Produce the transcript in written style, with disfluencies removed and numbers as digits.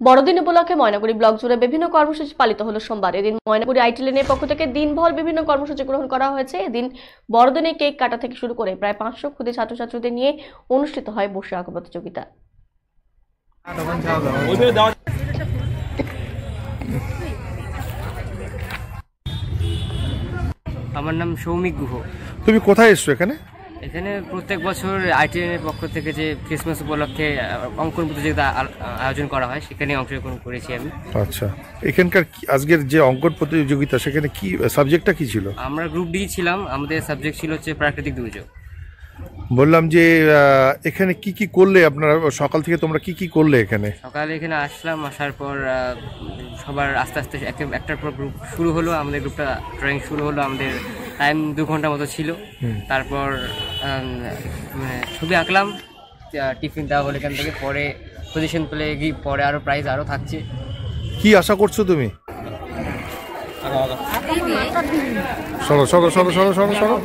বড়দিন উপলক্ষে ময়নাগুড়ি ব্লক জুড়ে বিভিন্ন কর্মসূচি পালিত হলো সোমবার। এদিন ময়নাগুড়ি আইটি লেনের পক্ষ থেকে দিনভর বিভিন্ন কর্মসূচি গ্রহণ করা হয়েছে। এদিন বড়দিনে কেক কাটা থেকে শুরু করে প্রায় 500 ক্ষুদে ছাত্রছাত্রীদের নিয়ে অনুষ্ঠিত হয় বসে আঁকা প্রতিযোগিতা। আমার নাম সৌমিক গুহ। তুমি কোথায় এসছো এখানে? এখানে প্রত্যেক বছর আইটিএনের পক্ষ থেকে যে ক্রিসমাস উপলক্ষে অঙ্কন প্রতিযোগিতা আয়োজন করা হয়, সেখানে অংশগ্রহণ করেছি আমি। আচ্ছা, এখানকার আজকের যে অঙ্কন প্রতিযোগিতা সেখানে কি সাবজেক্টটা কি ছিল? আমরা গ্রুপ ডি ছিলাম, আমাদের সাবজেক্ট ছিল হচ্ছে প্রাকৃতিক দুর্যোগ। বললাম যে এখানে কি কি করলে আপনারা, সকাল থেকে তোমরা কি কি করলে এখানে? সকালে এখানে আসলাম, আসার পর সবার আস্তে আস্তে একটার পর গ্রুপ শুরু হলো। আমাদের গ্রুপটা ড্রয়িং শুরু হলো, আমাদের টাইম 2 ঘন্টা মতো ছিল। তারপর ছবি আঁকলাম, টিফিন দেওয়া হলো এখান থেকে। পরে পজিশন পেলে গিয়ে পরে আরও প্রাইজ আরও থাকছে। কি আশা করছো তুমি? সরো সরো সরো সরো সরো সরো।